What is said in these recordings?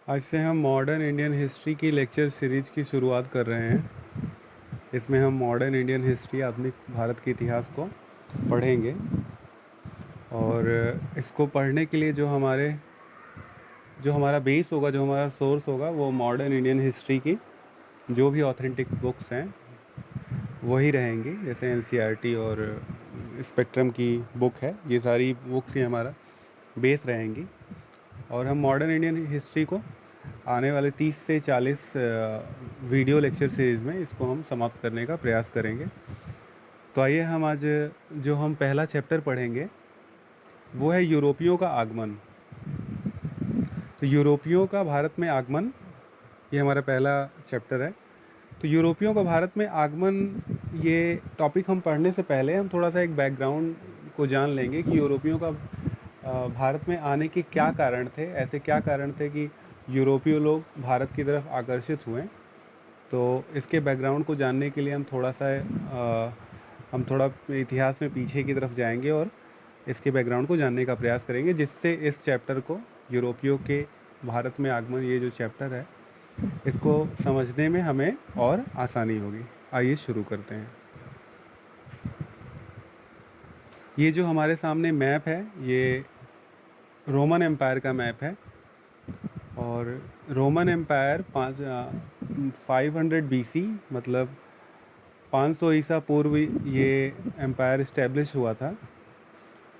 आज से हम मॉडर्न इंडियन हिस्ट्री की लेक्चर सीरीज की शुरुआत कर रहे हैं। इसमें हम मॉडर्न इंडियन हिस्ट्री, आधुनिक भारत के इतिहास को पढ़ेंगे। और इसको पढ़ने के लिए जो हमारा बेस होगा, जो हमारा सोर्स होगा, वो मॉडर्न इंडियन हिस्ट्री की जो भी ऑथेंटिक बुक्स हैं वही रहेंगी। जैसे एनसीईआरटी और स्पेक्ट्रम की बुक है, ये सारी बुक्स ही हमारा बेस रहेंगी। और हम मॉडर्न इंडियन हिस्ट्री को आने वाले 30 से 40 वीडियो लेक्चर सीरीज़ में इसको हम समाप्त करने का प्रयास करेंगे। तो आइए हम आज जो हम पहला चैप्टर पढ़ेंगे वो है यूरोपियों का आगमन। तो यूरोपियों का भारत में आगमन, ये हमारा पहला चैप्टर है। तो यूरोपियों का भारत में आगमन, ये टॉपिक हम पढ़ने से पहले हम थोड़ा सा एक बैकग्राउंड को जान लेंगे कि यूरोपियों का भारत में आने के क्या कारण थे। ऐसे क्या कारण थे कि यूरोपीय लोग भारत की तरफ आकर्षित हुए। तो इसके बैकग्राउंड को जानने के लिए हम थोड़ा इतिहास में पीछे की तरफ जाएंगे और इसके बैकग्राउंड को जानने का प्रयास करेंगे, जिससे इस चैप्टर को, यूरोपियों के भारत में आगमन, ये जो चैप्टर है, इसको समझने में हमें और आसानी होगी। आइए शुरू करते हैं। ये जो हमारे सामने मैप है, ये रोमन एम्पायर का मैप है। और रोमन एम्पायर 500 BC, मतलब 500 ईसा पूर्व ये एम्पायर इस्टेब्लिश हुआ था।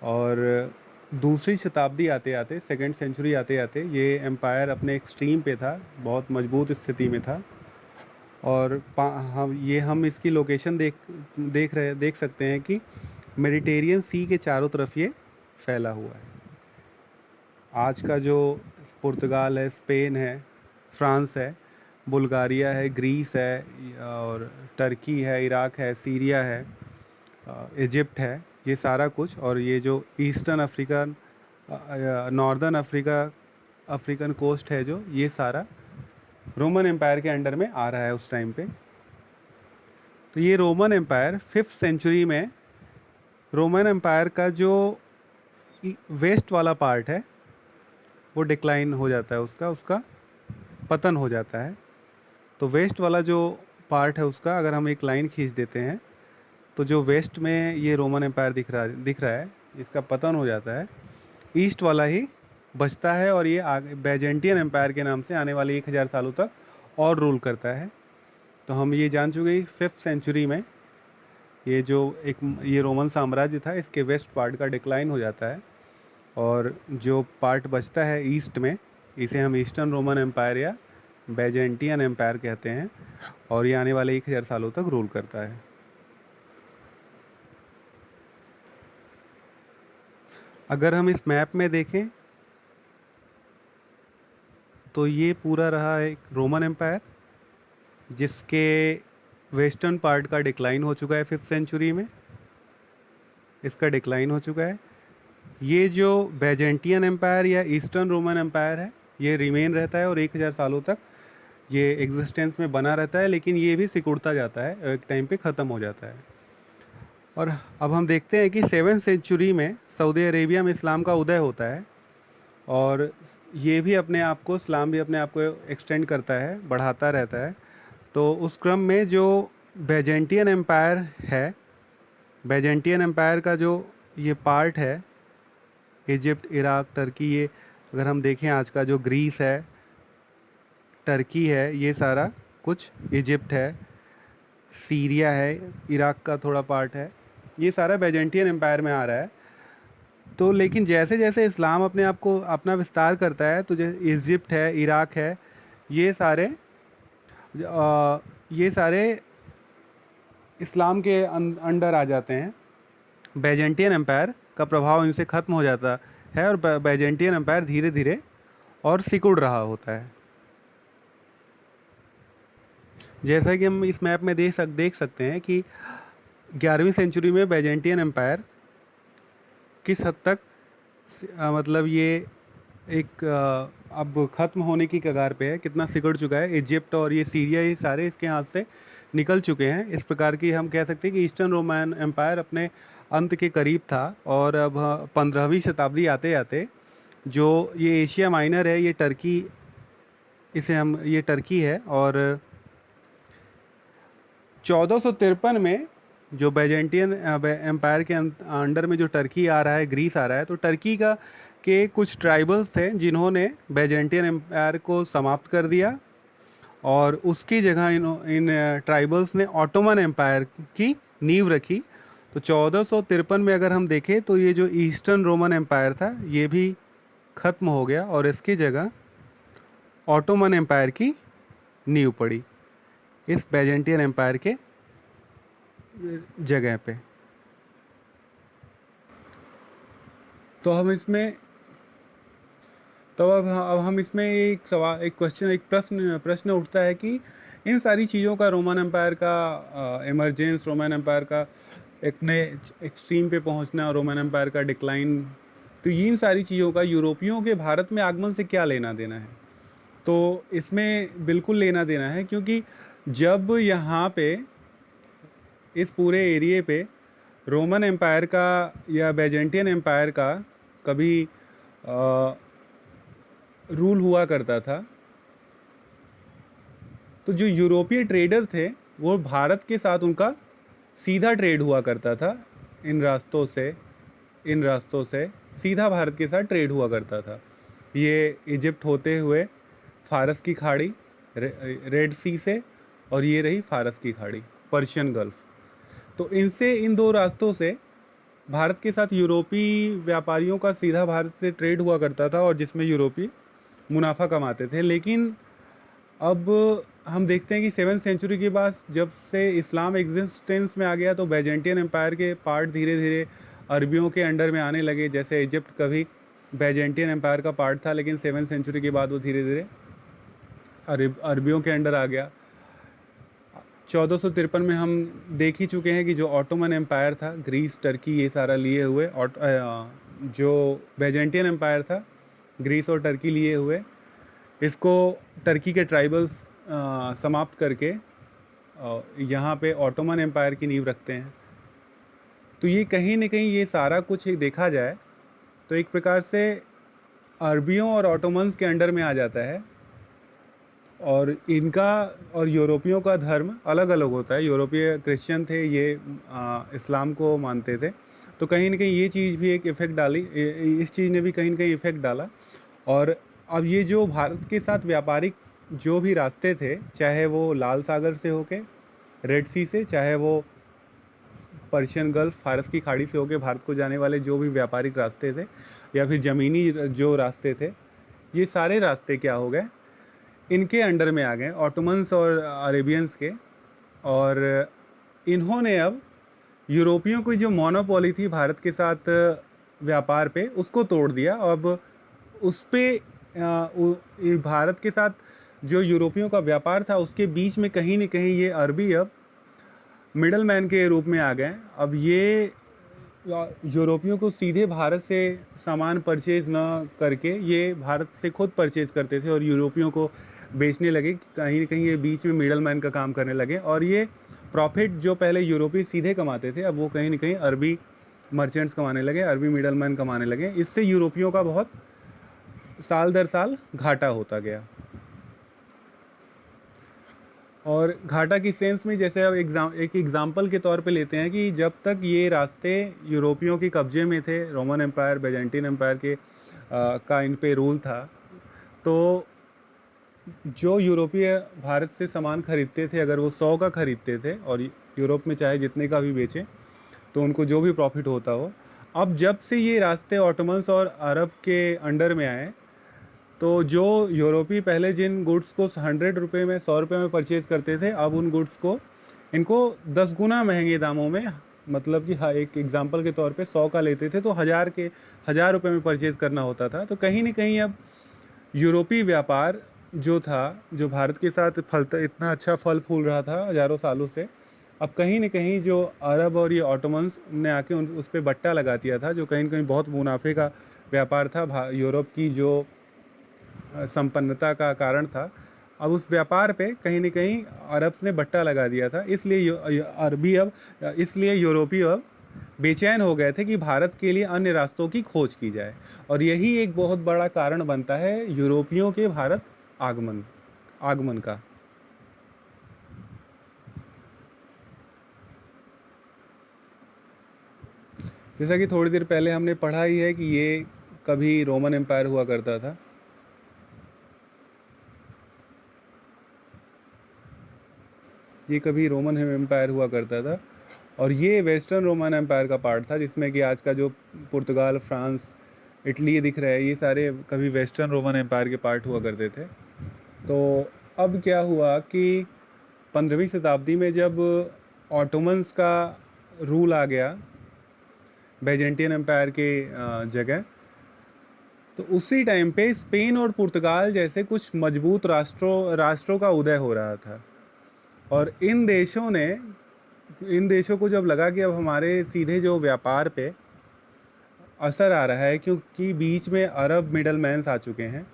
और दूसरी शताब्दी आते आते, सेकेंड सेंचुरी आते आते, ये एम्पायर अपने एक्सट्रीम पे था, बहुत मजबूत स्थिति में था। और हम इसकी लोकेशन देख सकते हैं कि मेडिटेरियन सी के चारों तरफ ये फैला हुआ है। आज का जो पुर्तगाल है, स्पेन है, फ्रांस है, बुल्गारिया है, ग्रीस है, और टर्की है, इराक है, सीरिया है, इजिप्ट है, ये सारा कुछ। और ये जो eastern Africa, northern African coast है, जो ये सारा रोमन एम्पायर के अंडर में आ रहा है उस टाइम पे। तो ये रोमन एम्पायर 5th सेंचुरी में, रोमन एम्पायर का जो वेस्ट वाला पार्ट है वो डिक्लाइन हो जाता है, उसका पतन हो जाता है। तो वेस्ट वाला जो पार्ट है उसका अगर हम एक लाइन खींच देते हैं, तो जो वेस्ट में ये रोमन एम्पायर दिख रहा है, इसका पतन हो जाता है। ईस्ट वाला ही बचता है और ये आगे बैजेंटियन एम्पायर के नाम से आने वाले 1000 सालों तक और रूल करता है। तो हम ये जान चुके कि 5th सेंचुरी में ये रोमन साम्राज्य था, इसके वेस्ट पार्ट का डिक्लाइन हो जाता है। और जो पार्ट बचता है ईस्ट में, इसे हम ईस्टर्न रोमन एम्पायर या बैजेंटियन एम्पायर कहते हैं। और ये आने वाले 1000 सालों तक रूल करता है। अगर हम इस मैप में देखें तो ये पूरा रहा एक रोमन एम्पायर, जिसके वेस्टर्न पार्ट का डिक्लाइन हो चुका है 5th सेंचुरी में, इसका डिक्लाइन हो चुका है। ये जो बैजेंटियन एम्पायर या ईस्टर्न रोमन एम्पायर है, ये रिमेन रहता है और 1000 सालों तक ये एग्जिस्टेंस में बना रहता है, लेकिन ये भी सिकुड़ता जाता है, एक टाइम पे ख़त्म हो जाता है। और अब हम देखते हैं कि 7th सेंचुरी में सऊदी अरेबिया में इस्लाम का उदय होता है। और ये भी अपने आप को, इस्लाम भी अपने आप को एक्सटेंड करता है, बढ़ाता रहता है। तो उस क्रम में जो बैजेंटियन एम्पायर है, बैजेंटियन एम्पायर का जो ये पार्ट है, इजिप्ट, इराक, टर्की, ये अगर हम देखें, आज का जो ग्रीस है, टर्की है, ये सारा कुछ, इजिप्ट है, सीरिया है, इराक का थोड़ा पार्ट है, ये सारा बैजेंटियन एम्पायर में आ रहा है। तो लेकिन जैसे जैसे इस्लाम अपने आप को अपना विस्तार करता है, तो जैसे इजिप्ट है, इराक है, ये सारे ये सारे इस्लाम के अंडर आ जाते हैं। बैजेंटियन एम्पायर का प्रभाव इनसे ख़त्म हो जाता है और बैजेंटियन एम्पायर धीरे धीरे और सिकुड़ रहा होता है। जैसा कि हम इस मैप में देख सकते हैं कि 11वीं सेंचुरी में बैजेंटियन एम्पायर किस हद तक मतलब ये एक अब ख़त्म होने की कगार पे है, कितना सिकुड़ चुका है। इजिप्ट और ये सीरिया, ये सारे इसके हाथ से निकल चुके हैं। इस प्रकार की हम कह सकते हैं कि ईस्टर्न रोमन एम्पायर अपने अंत के करीब था। और अब 15वीं शताब्दी आते आते जो ये एशिया माइनर है, ये टर्की इसे हम, ये टर्की है। और 1453 में जो बैजेंटियन एम्पायर के अंडर में जो टर्की आ रहा है, ग्रीस आ रहा है, तो टर्की का के कुछ ट्राइबल्स थे जिन्होंने बैजेंटियन एम्पायर को समाप्त कर दिया, और उसकी जगह इन ट्राइबल्स ने ऑटोमन एम्पायर की नींव रखी। तो 1453 में अगर हम देखें तो ये जो ईस्टर्न रोमन एम्पायर था ये भी ख़त्म हो गया, और इसकी जगह ऑटोमन एम्पायर की नींव पड़ी इस बैजेंटियन एम्पायर के जगह पे। तो हम इसमें तो अब हम इसमें एक सवाल, एक क्वेश्चन, एक प्रश्न उठता है कि इन सारी चीज़ों का, रोमन एम्पायर का इमरजेंस, रोमन एम्पायर का एक नए एक्सट्रीम पे पहुंचना, रोमन एम्पायर का डिक्लाइन, तो इन सारी चीज़ों का यूरोपियों के भारत में आगमन से क्या लेना देना है? तो इसमें बिल्कुल लेना देना है, क्योंकि जब यहाँ पे इस पूरे एरिए पे रोमन एम्पायर का या बैजेंटियन एम्पायर का कभी रूल हुआ करता था, तो जो यूरोपीय ट्रेडर थे वो भारत के साथ उनका सीधा ट्रेड हुआ करता था। इन रास्तों से सीधा भारत के साथ ट्रेड हुआ करता था। ये इजिप्ट होते हुए फारस की खाड़ी, रेड सी से, और ये रही फारस की खाड़ी, पर्शियन गल्फ। तो इनसे, इन दो रास्तों से भारत के साथ यूरोपी व्यापारियों का सीधा भारत से ट्रेड हुआ करता था, और जिसमें यूरोपी मुनाफा कमाते थे। लेकिन अब हम देखते हैं कि 7वीं सेंचुरी के बाद जब से इस्लाम एग्जिस्टेंस में आ गया, तो बैजेंटियन एम्पायर के पार्ट धीरे धीरे अरबियों के अंडर में आने लगे। जैसे इजिप्ट कभी बैजेंटियन एम्पायर का पार्ट था, लेकिन 7वीं सेंचुरी के बाद वो धीरे धीरे अरबियों के अंडर आ गया। 1453 में हम देख ही चुके हैं कि जो ऑटोमन एम्पायर था, ग्रीस, टर्की, ये सारा लिए हुए, जो बैजेंटियन एम्पायर था, ग्रीस और टर्की लिए हुए, इसको टर्की के ट्राइबल्स समाप्त करके यहाँ पे ऑटोमन एम्पायर की नींव रखते हैं। तो ये कहीं न कहीं ये सारा कुछ एक देखा जाए तो एक प्रकार से अरबियों और ऑटोमन्स के अंडर में आ जाता है, और इनका और यूरोपियों का धर्म अलग अलग होता है। यूरोपीय क्रिश्चियन थे, ये इस्लाम को मानते थे। तो कहीं न कहीं ये चीज़ भी एक इफ़ेक्ट डाली, इस चीज़ ने भी कहीं न कहीं इफ़ेक्ट डाला। और अब ये जो भारत के साथ व्यापारिक जो भी रास्ते थे, चाहे वो लाल सागर से होके, रेड सी से, चाहे वो पर्शियन गल्फ, फारस की खाड़ी से होके भारत को जाने वाले जो भी व्यापारिक रास्ते थे, या फिर ज़मीनी जो रास्ते थे, ये सारे रास्ते क्या हो गए, इनके अंडर में आ गए, ऑटोमन्स और अरेबियंस के। और इन्होंने अब यूरोपियों की जो मोनोपोली थी भारत के साथ व्यापार पे, उसको तोड़ दिया। अब उस पे भारत के साथ जो यूरोपियों का व्यापार था, उसके बीच में कहीं न कहीं ये अरबी अब मिडल मैन के रूप में आ गए। अब ये यूरोपियों को सीधे भारत से सामान परचेज़ ना करके ये भारत से खुद परचेज़ करते थे, और यूरोपियों को बेचने लगे। कहीं न कहीं ये बीच में मिडल मैन का काम करने लगे, और ये प्रॉफिट जो पहले यूरोपी सीधे कमाते थे, अब वो कहीं न कहीं अरबी मर्चेंट्स कमाने लगे, अरबी मिडल मैन कमाने लगे। इससे यूरोपियों का बहुत साल दर साल घाटा होता गया। और घाटा की सेंस में, जैसे अब एक एग्ज़ाम्पल के तौर पे लेते हैं कि जब तक ये रास्ते यूरोपियों के कब्जे में थे, रोमन एम्पायर, बैजेंटीन एम्पायर के का इन पे रूल था, तो जो यूरोपीय भारत से सामान खरीदते थे, अगर वो 100 का खरीदते थे और यूरोप में चाहे जितने का भी बेचें, तो उनको जो भी प्रॉफिट होता हो। अब जब से ये रास्ते ऑटोमन्स और अरब के अंडर में आए, तो जो यूरोपी पहले जिन गुड्स को 100 रुपये में, 100 रुपये में परचेज़ करते थे, अब उन गुड्स को इनको 10 गुना महंगे दामों में, मतलब कि हाँ, एक एग्जांपल के तौर पे 100 का लेते थे तो 1000 रुपये में परचेज़ करना होता था। तो कहीं न कहीं अब यूरोपी व्यापार जो था, जो भारत के साथ फलता, इतना अच्छा फल फूल रहा था हज़ारों सालों से, अब कहीं न कहीं जो अरब और ये ऑटोमन्स ने आके उस पर बट्टा लगा दिया था, जो कहीं न कहीं बहुत मुनाफे का व्यापार था, यूरोप की जो संपन्नता का कारण था। अब उस व्यापार पे कहीं न कहीं अरब ने बट्टा लगा दिया था, इसलिए यूरोपीय अब बेचैन हो गए थे कि भारत के लिए अन्य रास्तों की खोज की जाए, और यही एक बहुत बड़ा कारण बनता है यूरोपियों के भारत आगमन। आगमन का। जैसा कि थोड़ी देर पहले हमने पढ़ा ही है कि ये कभी रोमन एम्पायर हुआ करता था। ये कभी रोमन एम्पायर हुआ करता था और ये वेस्टर्न रोमन एम्पायर का पार्ट था, जिसमें कि आज का जो पुर्तगाल, फ्रांस, इटली दिख रहा है, ये सारे कभी वेस्टर्न रोमन एम्पायर के पार्ट हुआ करते थे। तो अब क्या हुआ कि 15वीं शताब्दी में जब ऑटोमन्स का रूल आ गया बैजेंटियन एम्पायर के जगह, तो उसी टाइम पे स्पेन और पुर्तगाल जैसे कुछ मजबूत राष्ट्रों का उदय हो रहा था। और इन देशों को जब लगा कि अब हमारे सीधे जो व्यापार पे असर आ रहा है, क्योंकि बीच में अरब मिडल मैन्स आ चुके हैं,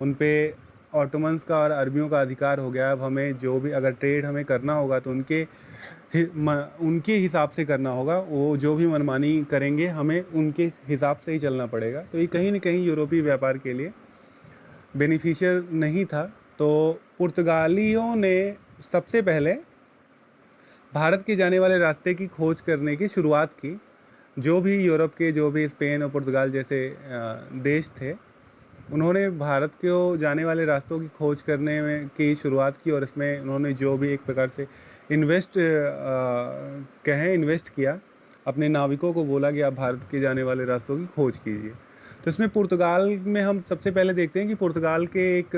उन पे ऑटोमन्स का और अरबियों का अधिकार हो गया। अब हमें जो भी अगर ट्रेड हमें करना होगा तो उनके हिसाब से करना होगा। वो जो भी मनमानी करेंगे हमें उनके हिसाब से ही चलना पड़ेगा। तो ये कहीं न कहीं यूरोपीय व्यापार के लिए बेनिफिशियल नहीं था। तो पुर्तगालियों ने सबसे पहले भारत के जाने वाले रास्ते की खोज करने की शुरुआत की। जो भी यूरोप के, जो भी स्पेन और पुर्तगाल जैसे देश थे, उन्होंने भारत को जाने वाले रास्तों की खोज करने में की शुरुआत की और इसमें उन्होंने जो भी एक प्रकार से इन्वेस्ट किया, अपने नाविकों को बोला कि आप भारत के जाने वाले रास्तों की खोज कीजिए। तो इसमें पुर्तगाल में हम सबसे पहले देखते हैं कि पुर्तगाल के एक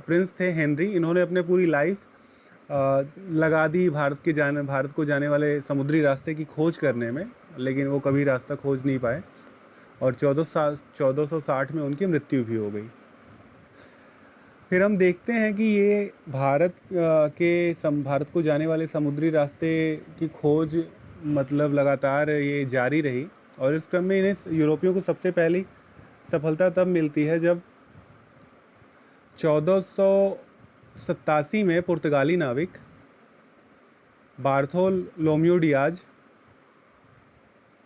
प्रिंस थे हेनरी। इन्होंने अपने पूरी लाइफ लगा दी भारत को जाने वाले समुद्री रास्ते की खोज करने में, लेकिन वो कभी रास्ता खोज नहीं पाए और 1460 में उनकी मृत्यु भी हो गई। फिर हम देखते हैं कि ये भारत को जाने वाले समुद्री रास्ते की खोज मतलब लगातार ये जारी रही और इस क्रम में इन्हें यूरोपियों को सबसे पहली सफलता तब मिलती है जब 1487 में पुर्तगाली नाविक बार्थोलोम्यू डियाज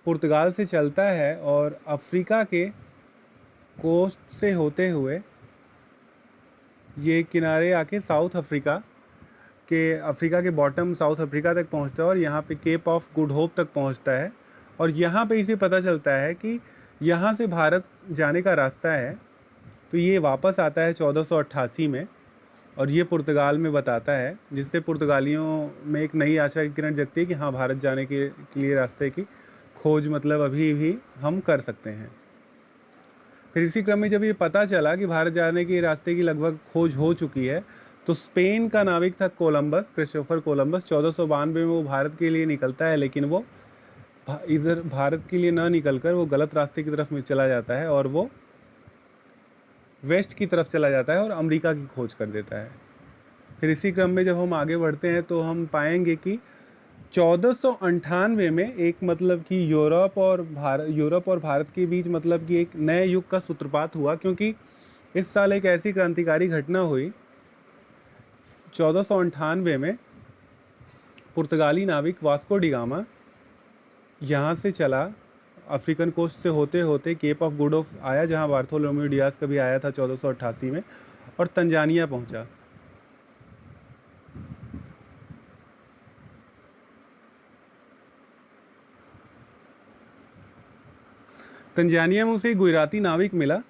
पुर्तगाल से चलता है और अफ्रीका के कोस्ट से होते हुए ये किनारे आके अफ्रीका के बॉटम साउथ अफ्रीका तक पहुंचता है और यहाँ पे केप ऑफ गुड होप तक पहुंचता है। और यहाँ पे इसे पता चलता है कि यहाँ से भारत जाने का रास्ता है। तो ये वापस आता है 1488 में और ये पुर्तगाल में बताता है, जिससे पुर्तगालियों में एक नई आशा की किरण जगती है कि हाँ, भारत जाने के लिए रास्ते की खोज मतलब अभी भी हम कर सकते हैं। फिर इसी क्रम में जब ये पता चला कि भारत जाने के रास्ते की लगभग खोज हो चुकी है, तो स्पेन का नाविक था क्रिस्टोफर कोलंबस। 1492 में वो भारत के लिए निकलता है, लेकिन वो इधर भारत के लिए ना निकलकर वो गलत रास्ते की तरफ में चला जाता है और वो वेस्ट की तरफ चला जाता है और अमेरिका की खोज कर देता है। फिर इसी क्रम में जब हम आगे बढ़ते हैं तो हम पाएंगे कि 1498 में एक मतलब कि यूरोप और भारत के बीच मतलब कि एक नए युग का सूत्रपात हुआ, क्योंकि इस साल एक ऐसी क्रांतिकारी घटना हुई। 1498 में पुर्तगाली नाविक वास्को डी गामा यहाँ से चला, अफ्रीकन कोस्ट से होते होते केप ऑफ गुड होप आया, जहाँ बार्थोलोम्यू डियाज कभी आया था 1488 में, और तंजानिया पहुँचा। तंजानिया में उसे एक गुजराती नाविक मिला,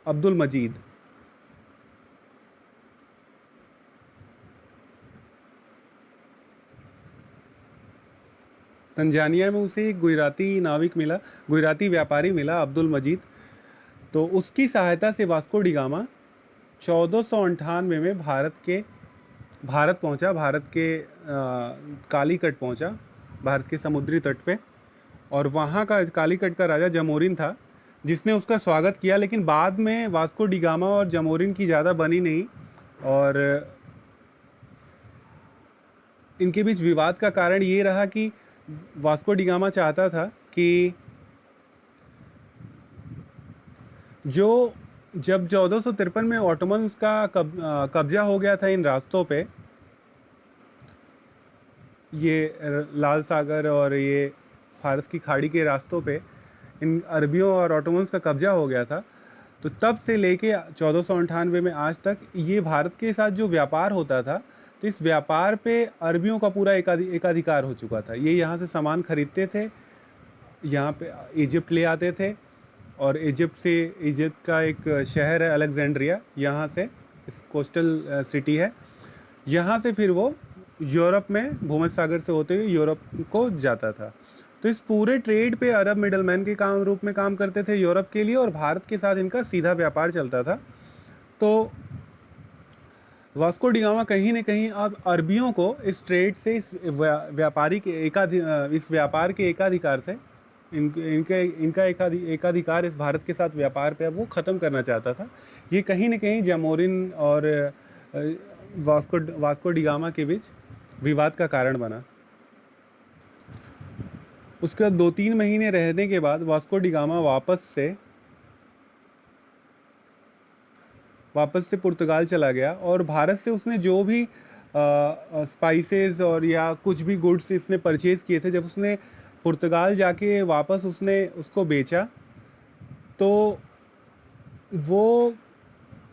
अब्दुल मजीद। तंजानिया में उसे एक गुजराती व्यापारी मिला, अब्दुल मजीद। तो उसकी सहायता से वास्को डी गामा 1498 में भारत पहुंचा, भारत के कालीकट पहुंचा, भारत के समुद्री तट पे। और वहाँ का कालीकट का राजा जमोरिन था, जिसने उसका स्वागत किया। लेकिन बाद में वास्को डी गामा और जमोरिन की ज़्यादा बनी नहीं और इनके बीच विवाद का कारण ये रहा कि वास्को डी गामा चाहता था कि जब 1453 में ऑटोमन्स का कब्जा हो गया था इन रास्तों पे, ये लाल सागर और ये फारस की खाड़ी के रास्तों पे इन अरबियों और ऑटोमन्स का कब्जा हो गया था, तो तब से लेके 1498 में आज तक ये भारत के साथ जो व्यापार होता था, तो इस व्यापार पे अरबियों का पूरा एकाधिकार हो चुका था। ये यहाँ से सामान खरीदते थे, यहाँ पे इजिप्ट ले आते थे, और इजिप्ट का एक शहर है अलेक्जेंड्रिया, यहाँ से इस कोस्टल सिटी है, यहाँ से फिर वो यूरोप में भूमध्य सागर से होते हुए यूरोप को जाता था। तो इस पूरे ट्रेड पे अरब मिडलमैन के काम रूप में काम करते थे यूरोप के लिए, और भारत के साथ इनका सीधा व्यापार चलता था। तो वास्को डी गामा कहीं न कहीं अब अरबियों को इस ट्रेड से, इस व्यापार के एकाधिकार से, इनका एकाधिकार इस भारत के साथ व्यापार पे अब वो ख़त्म करना चाहता था। ये कहीं न कहीं जामोरिन और वास्को डी गामा के बीच विवाद का कारण बना। उसके बाद 2-3 महीने रहने के बाद वास्को डी गामा वापस से पुर्तगाल चला गया, और भारत से उसने जो भी स्पाइसेस और या कुछ भी गुड्स इसने परचेज़ किए थे, जब उसने पुर्तगाल जाके वापस उसने उसको बेचा, तो वो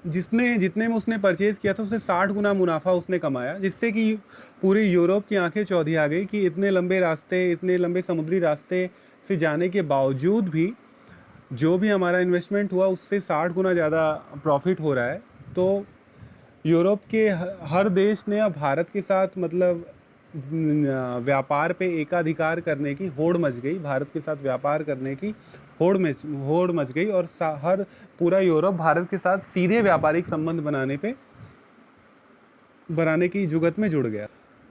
जितने में उसने परचेज़ किया था उससे 60 गुना मुनाफा उसने कमाया, जिससे कि पूरे यूरोप की आंखें चौधी आ गई कि इतने लंबे समुद्री रास्ते से जाने के बावजूद भी जो भी हमारा इन्वेस्टमेंट हुआ उससे 60 गुना ज़्यादा प्रॉफिट हो रहा है। तो यूरोप के हर देश ने अब भारत के साथ मतलब व्यापार पे एकाधिकार करने की होड़ मच गई, भारत के साथ व्यापार करने की होड़ मच गई, और हर पूरा यूरोप भारत के साथ सीधे व्यापारिक संबंध बनाने की जुगत में जुड़ गया।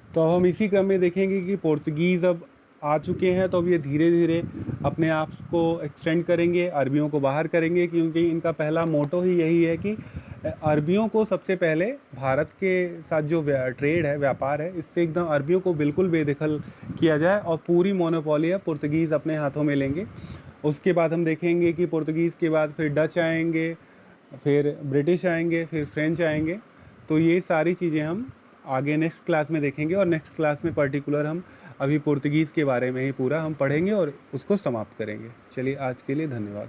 तो अब हम इसी क्रम में देखेंगे कि पोर्तुगीज़ अब आ चुके हैं, तो अब ये धीरे धीरे अपने आप को एक्सटेंड करेंगे, अरबियों को बाहर करेंगे, क्योंकि इनका पहला मोटो ही यही है कि अरबियों को सबसे पहले भारत के साथ जो ट्रेड है, व्यापार है, इससे एकदम अरबियों को बिल्कुल बेदखल किया जाए, और पूरी मोनोपोली पोर्तुगीज़ अपने हाथों में लेंगे। उसके बाद हम देखेंगे कि पोर्तुगीज़ के बाद फिर डच आएंगे, फिर ब्रिटिश आएंगे, फिर फ्रेंच आएंगे। तो ये सारी चीज़ें हम आगे नेक्स्ट क्लास में देखेंगे, और नेक्स्ट क्लास में पर्टिकुलर हम अभी पोर्तुगीज़ के बारे में ही पूरा हम पढ़ेंगे और उसको समाप्त करेंगे। चलिए, आज के लिए धन्यवाद।